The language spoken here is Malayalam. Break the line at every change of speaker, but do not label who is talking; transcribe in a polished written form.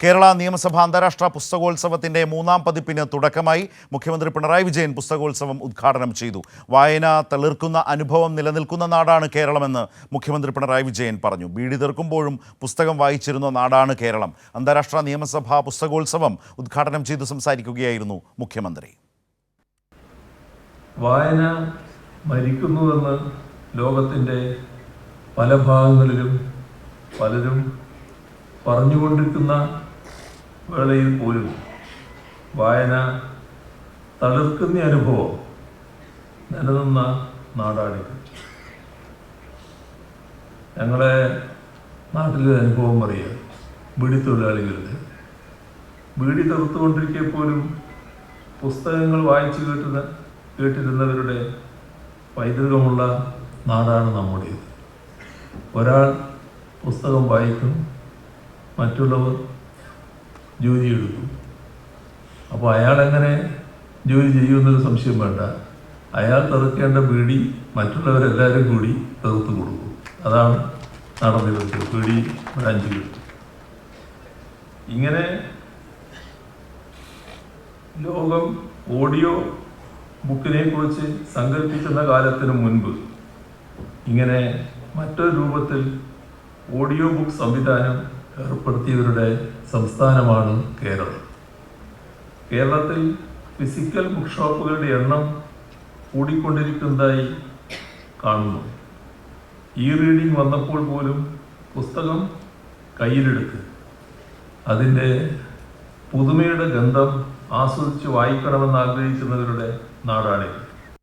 കേരള നിയമസഭ അന്താരാഷ്ട്ര പുസ്തകോത്സവത്തിന്റെ 3ാം പതിപ്പിന് തുടക്കമായി. മുഖ്യമന്ത്രി പിണറായി വിജയൻ പുസ്തകോത്സവം ഉദ്ഘാടനം ചെയ്തു. വായന തളിർക്കുന്ന അനുഭവം നിലനിൽക്കുന്ന നാടാണ് കേരളമെന്ന് മുഖ്യമന്ത്രി പിണറായി വിജയൻ പറഞ്ഞു. ബീഡി തീർക്കുമ്പോഴും പുസ്തകം വായിച്ചിരുന്ന നാടാണ് കേരളം. അന്താരാഷ്ട്ര നിയമസഭാ പുസ്തകോത്സവം ഉദ്ഘാടനം ചെയ്തു സംസാരിക്കുകയായിരുന്നു മുഖ്യമന്ത്രി.
വായന മരിക്കുന്നുവെന്ന് ലോകത്തിൻ്റെ പല ഭാഗങ്ങളിലും പലരും പറഞ്ഞുകൊണ്ടിരിക്കുന്ന വേളയിൽ പോലും വായന തളിർക്കുന്ന അനുഭവം നിലനിന്ന നാടാണിത്. ഞങ്ങളെ നാട്ടിലെ അനുഭവം അറിയാം. ബീഡി തൊഴിലാളികളുടെ ബീഡി തീർത്തുകൊണ്ടിരിക്കെ പോലും പുസ്തകങ്ങൾ വായിച്ചു കേട്ടിരുന്നവരുടെ പൈതൃകമുള്ള നാടാണ് നമ്മുടേത്. ഒരാൾ പുസ്തകം വായിക്കും, മറ്റുള്ളവർ ജോലി എടുക്കും. അപ്പോൾ അയാളെങ്ങനെ ജോലി ചെയ്യുമെന്നൊരു സംശയം വേണ്ട. അയാൾ തെറുക്കേണ്ട ബീഡി മറ്റുള്ളവരെല്ലാവരും കൂടി തെറുത്ത് കൊടുക്കും. അതാണ് നടന്നിരുന്നത്. ബീഡി ബ്രാഞ്ചുകൾ ഇങ്ങനെ ലോകം ഓഡിയോ ബുക്കിനെ കുറിച്ച് സങ്കല്പിക്കുന്ന കാലത്തിന് മുൻപ് ഇങ്ങനെ മറ്റൊരു രൂപത്തിൽ ഓഡിയോ ബുക്ക് സംവിധാനം ഏർപ്പെടുത്തിയവരുടെ സംസ്ഥാനമാണ് കേരളം. കേരളത്തിൽ ഫിസിക്കൽ ബുക്ക് ഷോപ്പുകളുടെ എണ്ണം കൂടിക്കൊണ്ടിരിക്കുന്നതായി കാണുന്നു. റീഡിംഗ് വന്നപ്പോൾ പോലും പുസ്തകം കയ്യിലെടുത്ത് അതിൻ്റെ പുതുമയുടെ ഗന്ധം ആസ്വദിച്ച് വായിക്കണമെന്ന് ആഗ്രഹിക്കുന്നവരുടെ നാടാണിത്.